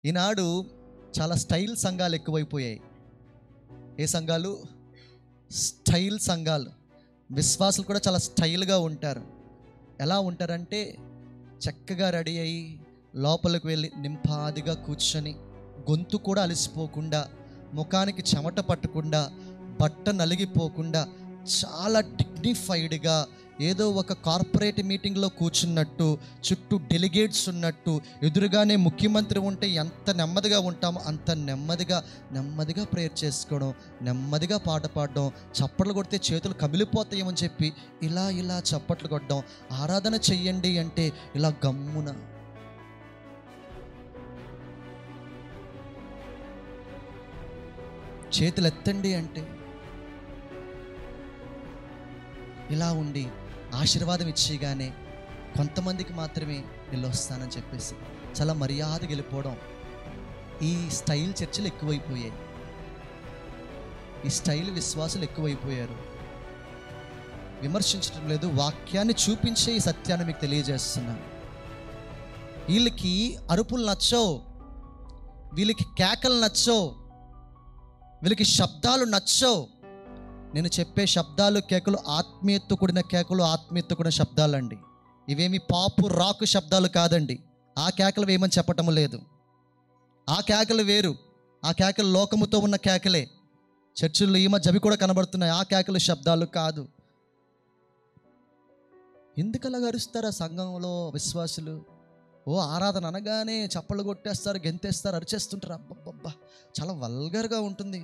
ఈనాడు చాలా స్టైల్ సంఘాలు ఎక్కువైపోయాయి. ఏ సంఘాలు? స్టైల్ సంఘాలు. విశ్వాసులు కూడా చాలా స్టైల్గా ఉంటారు. ఎలా ఉంటారంటే చక్కగా రెడీ అయ్యి లోపలికి వెళ్ళి నింపాదిగా కూర్చొని, గొంతు కూడా అలసిపోకుండా, ముఖానికి చెమట పట్టకుండా, బట్ట నలిగిపోకుండా, చాలా డిగ్నిఫైడ్గా ఏదో ఒక కార్పొరేట్ మీటింగ్లో కూర్చున్నట్టు, చుట్టూ డెలిగేట్స్ ఉన్నట్టు, ఎదురుగానే ముఖ్యమంత్రి ఉంటే ఎంత నెమ్మదిగా ఉంటామో అంత నెమ్మదిగా ప్రేయర్ చేసుకోవడం, నెమ్మదిగా పాట పాడడం, చప్పట్లు కొడితే చేతులు కమిలిపోతాయేమని చెప్పి ఇలా చప్పట్లు కొట్టడం, ఆరాధన చెయ్యండి అంటే ఇలా గమ్మున. చేతులు ఎత్తండి అంటే ఇలా ఉండి ఆశీర్వాదం ఇచ్చేగానే కొంతమందికి మాత్రమే వెళ్ళొస్తానని చెప్పేసి చాలా మర్యాదగా వెళ్ళిపోవడం. ఈ స్టైల్ చర్చలు ఎక్కువైపోయాయి. ఈ స్టైల్ విశ్వాసులు ఎక్కువైపోయారు. విమర్శించడం లేదు, వాక్యాన్ని చూపించే ఈ సత్యాన్ని మీకు తెలియజేస్తున్నాను. వీళ్ళకి అరుపులు నచ్చవు, వీళ్ళకి కేకలు నచ్చవు, వీళ్ళకి శబ్దాలు నచ్చవు. నేను చెప్పే శబ్దాలు, కేకలు ఆత్మీయత కూడిన కేకలు, ఆత్మీయత కూడిన శబ్దాలండి. ఇవేమి పాపు రాకు శబ్దాలు కాదండి. ఆ కేకలు వేయమని చెప్పటం లేదు. ఆ కేకలు వేరు. ఆ కేకలు లోకముతో ఉన్న కేకలే. చర్చిల్లో ఈ మధ్య అవి కూడా కనబడుతున్నాయి. ఆ కేకలు శబ్దాలు కాదు. ఎందుకలా అరుస్తారు ఆ సంఘంలో విశ్వాసులు? ఆరాధన అనగానే చప్పళ్ళు కొట్టేస్తారు, గెంతేస్తారు, అరిచేస్తుంటారు. అబ్బబ్బబ్బా, చాలా వల్గర్గా ఉంటుంది.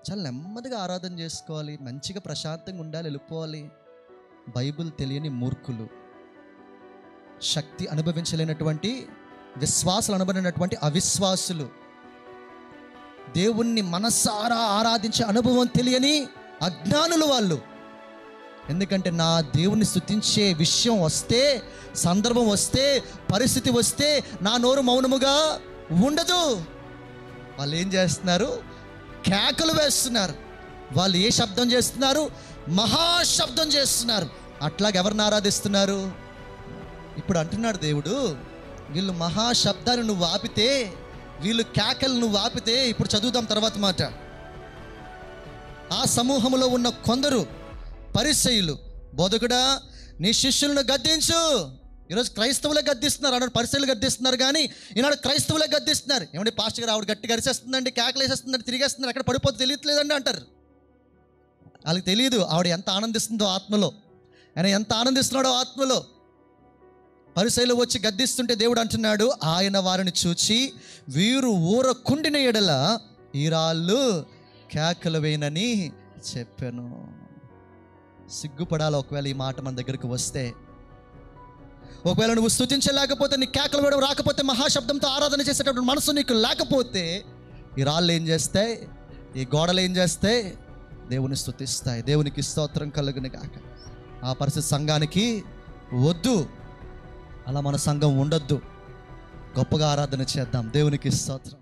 చాలా నెమ్మదిగా ఆరాధన చేసుకోవాలి, మంచిగా ప్రశాంతంగా ఉండాలి, వెళ్ళిపోవాలి. బైబిల్ తెలియని మూర్ఖులు, శక్తి అనుభవించలేనటువంటి విశ్వాసాలు అనుభవించినటువంటి అవిశ్వాసులు, దేవుణ్ణి మనసారా ఆరాధించే అనుభవం తెలియని అజ్ఞానులు వాళ్ళు. ఎందుకంటే నా దేవుణ్ణి స్తుతించే విషయం వస్తే, సందర్భం వస్తే, పరిస్థితి వస్తే నా నోరు మౌనముగా ఉండదు. వాళ్ళు ఏం చేస్తున్నారు? కేకలు వేస్తున్నారు. వాళ్ళు ఏ శబ్దం చేస్తున్నారు? మహాశబ్దం చేస్తున్నారు. అట్లాగే ఎవరిని ఆరాధిస్తున్నారు? ఇప్పుడు అంటున్నాడు దేవుడు, వీళ్ళు మహాశబ్దాన్ని నువ్వు ఆపితే, వీళ్ళు కేకలు నువ్వు ఆపితే, ఇప్పుడు చదువుదాం తర్వాత మాట. ఆ సమూహంలో ఉన్న కొందరు పరిసయ్యులు, బోధకుడా నీ శిష్యులను గద్దించు. ఈరోజు క్రైస్తవులే గద్దిస్తున్నారు, అన్నాడు పరిసయ్యులు గద్దిస్తున్నారు, కానీ ఈనాడు క్రైస్తవులే గద్దిస్తున్నారు. ఏమంటే పాస్టర్ గారు ఆవిడ గట్టిగా అరిసేస్తుందండి, కేకలు వేసేస్తుందండి, తిరిగేస్తున్నారు, ఎక్కడ పడిపోతే తెలియట్లేదండి అంటారు. వాళ్ళకి తెలియదు ఆవిడ ఎంత ఆనందిస్తుందో ఆత్మలో, ఆయన ఎంత ఆనందిస్తున్నాడో ఆత్మలో. పరిసయ్యులు వచ్చి గద్దిస్తుంటే దేవుడు అంటున్నాడు, ఆయన వారిని చూచి వీరు ఊరకుండిన ఎడల ఈ రాళ్ళు కేకలు వేయనని చెప్పాను. సిగ్గుపడాలి ఒకవేళ ఈ మాట మన దగ్గరికి వస్తే. ఒకవేళ నువ్వు స్తుతించలేకపోతే, నీ కేకలు వేయడం రాకపోతే, మహాశబ్దంతో ఆరాధన చేసేటప్పుడు మనసు నీకు లేకపోతే, ఈ రాళ్ళు ఏం చేస్తాయి? ఈ గోడలు ఏం చేస్తాయి? దేవుని స్తుతిస్తాయి. దేవునికి స్తోత్రం కలుగును గాక. ఆ పరిస్థితి సంఘానికి వద్దు. అలా మన సంఘం ఉండొద్దు. గొప్పగా ఆరాధన చేద్దాం. దేవునికి స్తోత్రం.